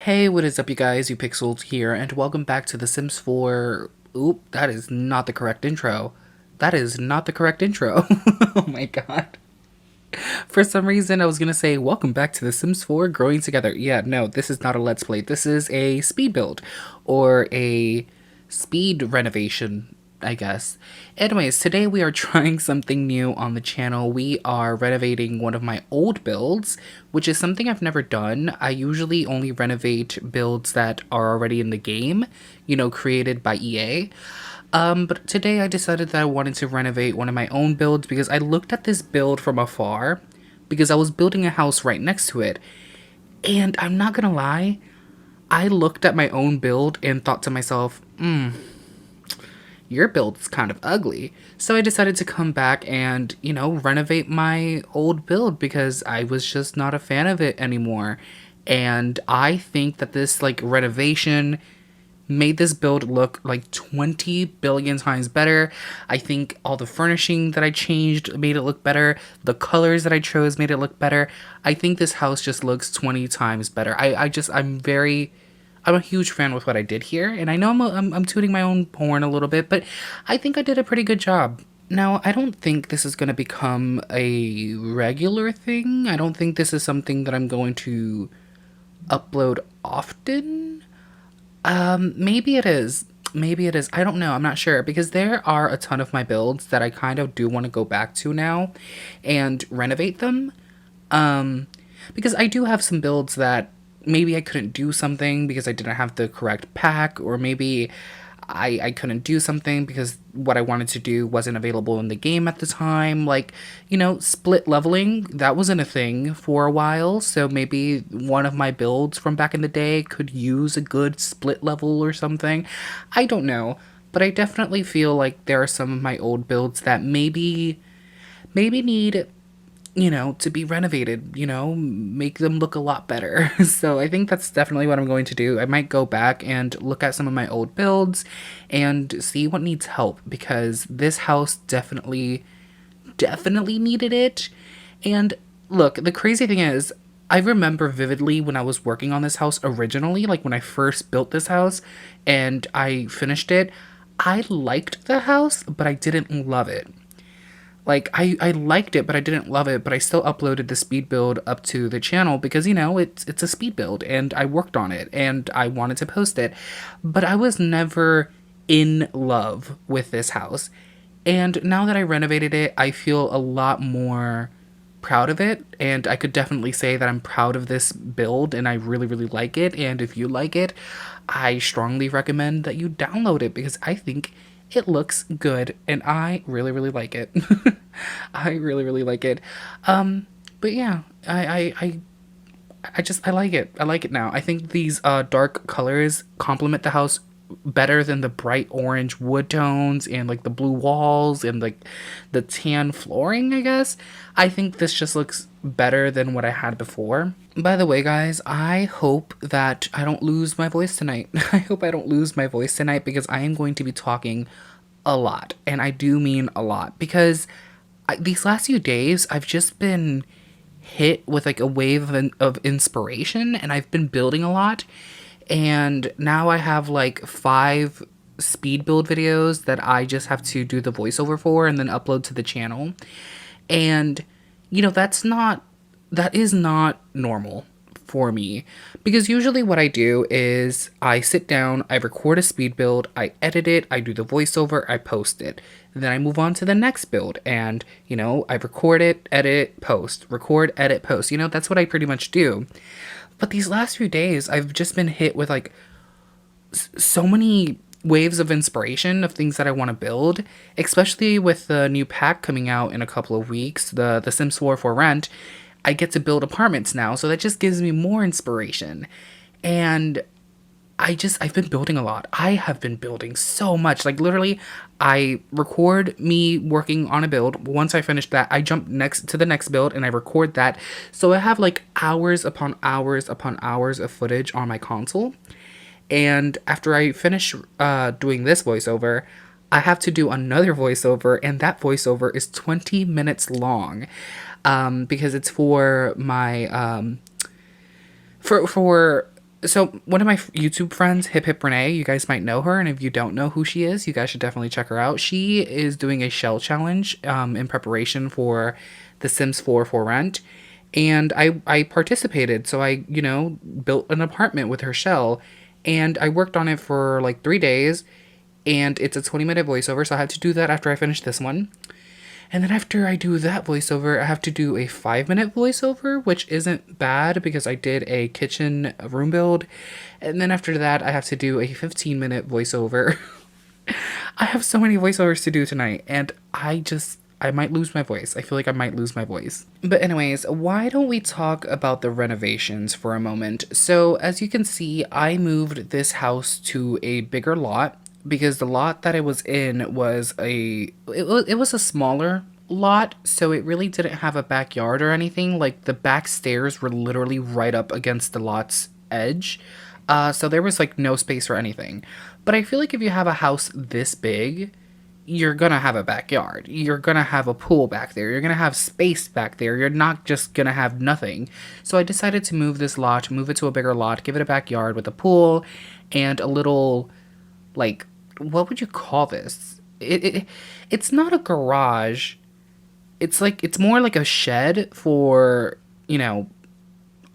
Hey, what is up, you guys? You Pixels here, and welcome back to The Sims 4. Oop, that is not the correct intro. That is not the correct intro. Oh my god. For some reason, I was gonna say, welcome back to The Sims 4 Growing Together. Yeah, no, this is not a Let's Play. This is a speed build, or a speed renovation, I guess. Anyways, today we are trying something new on the channel. We are renovating one of my old builds, which is something I've never done. I usually only renovate builds that are already in the game, created by EA. But today I decided that I wanted to renovate one of my own builds because I looked at this build from afar because I was building a house right next to it. And I'm not gonna lie, I looked at my own build and thought to myself, your build is kind of ugly. So I decided to come back and, renovate my old build because I was just not a fan of it anymore. And I think that this, renovation made this build look like 20 billion times better. I think all the furnishing that I changed made it look better. The colors that I chose made it look better. I think this house just looks 20 times better. I'm a huge fan with what I did here, and I know I'm tooting my own horn a little bit, but I think I did a pretty good job. Now, I don't think this is going to become a regular thing. I don't think this is something that I'm going to upload often. Maybe it is. Maybe it is. I don't know. I'm not sure because there are a ton of my builds that I kind of do want to go back to now and renovate them. Because I do have some builds that maybe I couldn't do something because I didn't have the correct pack, or maybe I couldn't do something because what I wanted to do wasn't available in the game at the time. Split leveling, that wasn't a thing for a while, so maybe one of my builds from back in the day could use a good split level or something. I don't know, but I definitely feel like there are some of my old builds that maybe need to be renovated, make them look a lot better. So I think that's definitely what I'm going to do. I might go back and look at some of my old builds and see what needs help because this house definitely needed it. And look, the crazy thing is, I remember vividly when I was working on this house originally, like when I first built this house and I finished it, I liked the house, but I didn't love it. I liked it, but I didn't love it, but I still uploaded the speed build up to the channel because, it's a speed build, and I worked on it, and I wanted to post it. But I was never in love with this house. And now that I renovated it, I feel a lot more proud of it, and I could definitely say that I'm proud of this build, and I really, really like it. And if you like it, I strongly recommend that you download it because I think it looks good, and I really, really like it. I really, really like it. But yeah, I like it. I like it now. I think these dark colors complement the house better than the bright orange wood tones and the blue walls and the tan flooring, I guess. I think this just looks better than what I had before. By the way, guys, I hope that I don't lose my voice tonight. I hope I don't lose my voice tonight because I am going to be talking a lot, and I do mean a lot, because these last few days I've just been hit with a wave of inspiration, and I've been building a lot. And now I have 5 speed build videos that I just have to do the voiceover for and then upload to the channel. And, that is not normal for me. Because usually what I do is I sit down, I record a speed build, I edit it, I do the voiceover, I post it. And then I move on to the next build and, I record it, edit, post, record, edit, post. That's what I pretty much do. But these last few days, I've just been hit with so many waves of inspiration of things that I want to build, especially with the new pack coming out in a couple of weeks, the Sims 4 for rent. I get to build apartments now, so that just gives me more inspiration. And I've been building a lot. I have been building so much. Literally, I record me working on a build. Once I finish that, I jump next to the next build and I record that. So I have hours upon hours upon hours of footage on my console. And after I finish doing this voiceover, I have to do another voiceover, and that voiceover is 20 minutes long. Because it's for my for So one of my YouTube friends, Hip Hip Renee, you guys might know her, and if you don't know who she is, you guys should definitely check her out. She is doing a shell challenge in preparation for The Sims 4 for rent, and I participated. So I built an apartment with her shell, and I worked on it for like 3 days, and it's a 20-minute voiceover. So I had to do that after I finished this one. And then after I do that voiceover, I have to do a 5-minute voiceover, which isn't bad because I did a kitchen room build. And then after that, I have to do a 15-minute voiceover. I have so many voiceovers to do tonight, and I might lose my voice. I feel like I might lose my voice. But anyways, why don't we talk about the renovations for a moment? So as you can see, I moved this house to a bigger lot because the lot that it was in was it was a smaller lot, so it really didn't have a backyard or anything. Like the back stairs were literally right up against the lot's edge. So there was like no space for anything. But I feel like if you have a house this big, you're gonna have a backyard. You're gonna have a pool back there. You're gonna have space back there. You're not just gonna have nothing. So I decided to move this lot, move it to a bigger lot, give it a backyard with a pool and a little, like, what would you call this? It's not a garage. It's more like a shed for,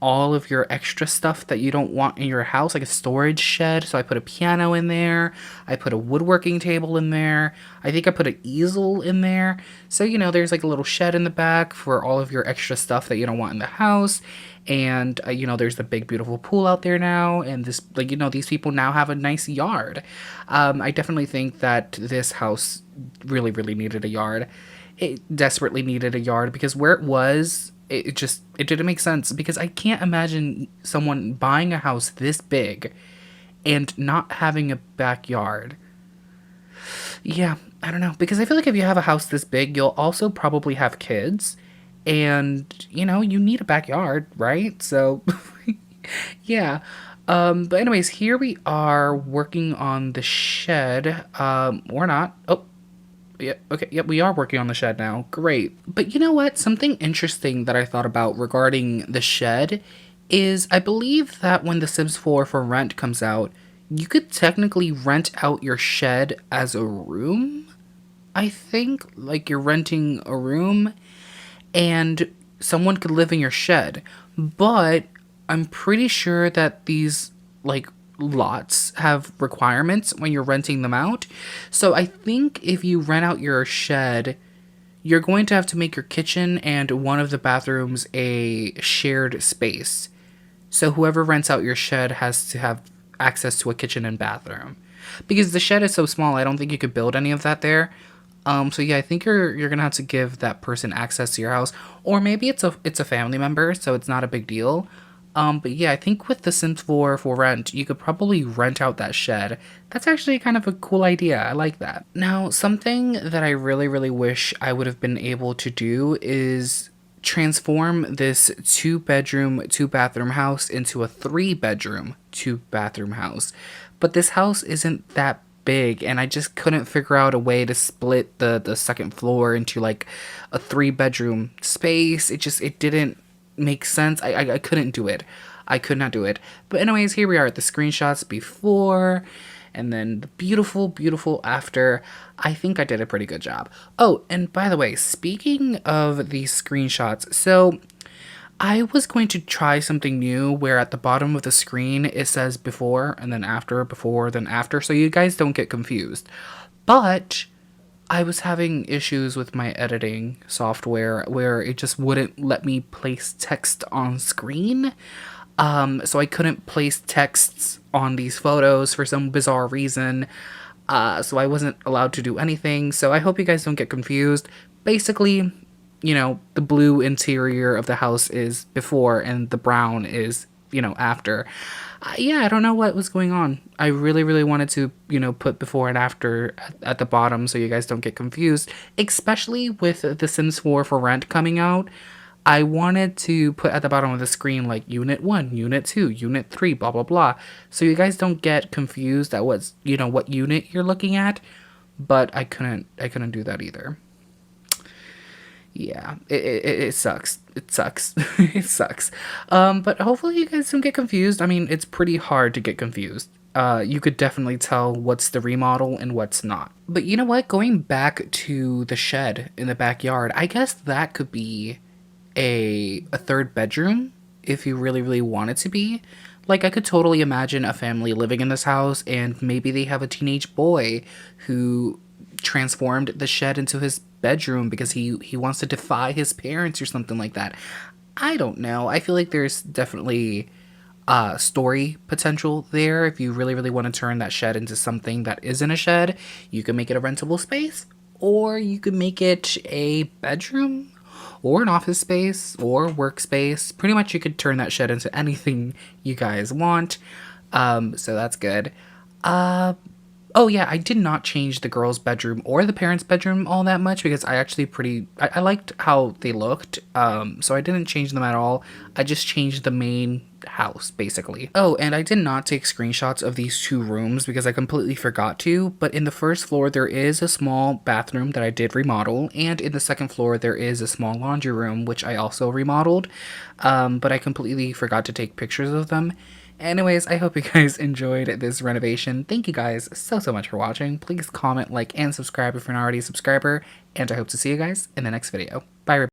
all of your extra stuff that you don't want in your house, like a storage shed. So I put a piano in there. I put a woodworking table in there. I think I put an easel in there. So, there's like a little shed in the back for all of your extra stuff that you don't want in the house. And, there's the big, beautiful pool out there now. And this, these people now have a nice yard. I definitely think that this house really, really needed a yard. It desperately needed a yard because where it was, it didn't make sense because I can't imagine someone buying a house this big and not having a backyard. Yeah, I don't know, because I feel like if you have a house this big, you'll also probably have kids and you need a backyard, right? So yeah. But anyways, here we are working on the shed. Or not. Oh, yeah, okay, yep, we are working on the shed now. Great. But you know what? Something interesting that I thought about regarding the shed is I believe that when The Sims 4 for rent comes out, you could technically rent out your shed as a room. I think, like you're renting a room and someone could live in your shed. But I'm pretty sure that these, like, lots have requirements when you're renting them out. So I think if you rent out your shed, you're going to have to make your kitchen and one of the bathrooms a shared space. So whoever rents out your shed has to have access to a kitchen and bathroom. Because the shed is so small, I don't think you could build any of that there. So yeah, I think you're gonna have to give that person access to your house, or maybe it's a family member, so it's not a big deal. But yeah, I think with The Sims 4 for rent, you could probably rent out that shed. That's actually kind of a cool idea. I like that. Now, something that I really, really wish I would have been able to do is transform this 2-bedroom, 2-bathroom house into a 3-bedroom, 2-bathroom house. But this house isn't that big, and I just couldn't figure out a way to split the second floor into like a 3-bedroom space. It didn't make sense. I couldn't do it. I could not do it. But anyways, here we are at the screenshots before and then the beautiful, beautiful after. I think I did a pretty good job. Oh, and by the way, speaking of these screenshots, so I was going to try something new where at the bottom of the screen it says before and then after, before, then after, so you guys don't get confused. But I was having issues with my editing software where it just wouldn't let me place text on screen. So I couldn't place texts on these photos for some bizarre reason. So I wasn't allowed to do anything. So I hope you guys don't get confused. Basically, the blue interior of the house is before and the brown is, after. Yeah, I don't know what was going on. I really, really wanted to, put before and after at the bottom so you guys don't get confused, especially with The Sims 4 for rent coming out. I wanted to put at the bottom of the screen like Unit 1, Unit 2, Unit 3, blah, blah, blah. So you guys don't get confused at what unit you're looking at, but I couldn't do that either. Yeah, it sucks. It sucks. It sucks. But hopefully you guys don't get confused. I mean, it's pretty hard to get confused. You could definitely tell what's the remodel and what's not. But you know what? Going back to the shed in the backyard, I guess that could be a third bedroom if you really really want it to be. Like I could totally imagine a family living in this house and maybe they have a teenage boy who transformed the shed into his bedroom because he wants to defy his parents or something like that. I don't know. I feel like there's definitely story potential there. If you really really want to turn that shed into something that isn't a shed, you can make it a rentable space, or you could make it a bedroom or an office space or workspace. Pretty much you could turn that shed into anything you guys want. So that's good. Oh yeah, I did not change the girls' bedroom or the parents' bedroom all that much because I actually I liked how they looked. So I didn't change them at all. I just changed the main house basically. Oh, and I did not take screenshots of these two rooms because I completely forgot to, but in the first floor there is a small bathroom that I did remodel, and in the second floor there is a small laundry room which I also remodeled. But I completely forgot to take pictures of them. Anyways, I hope you guys enjoyed this renovation. Thank you guys so much for watching. Please comment, like, and subscribe if you're not already a subscriber. And I hope to see you guys in the next video. Bye, everybody.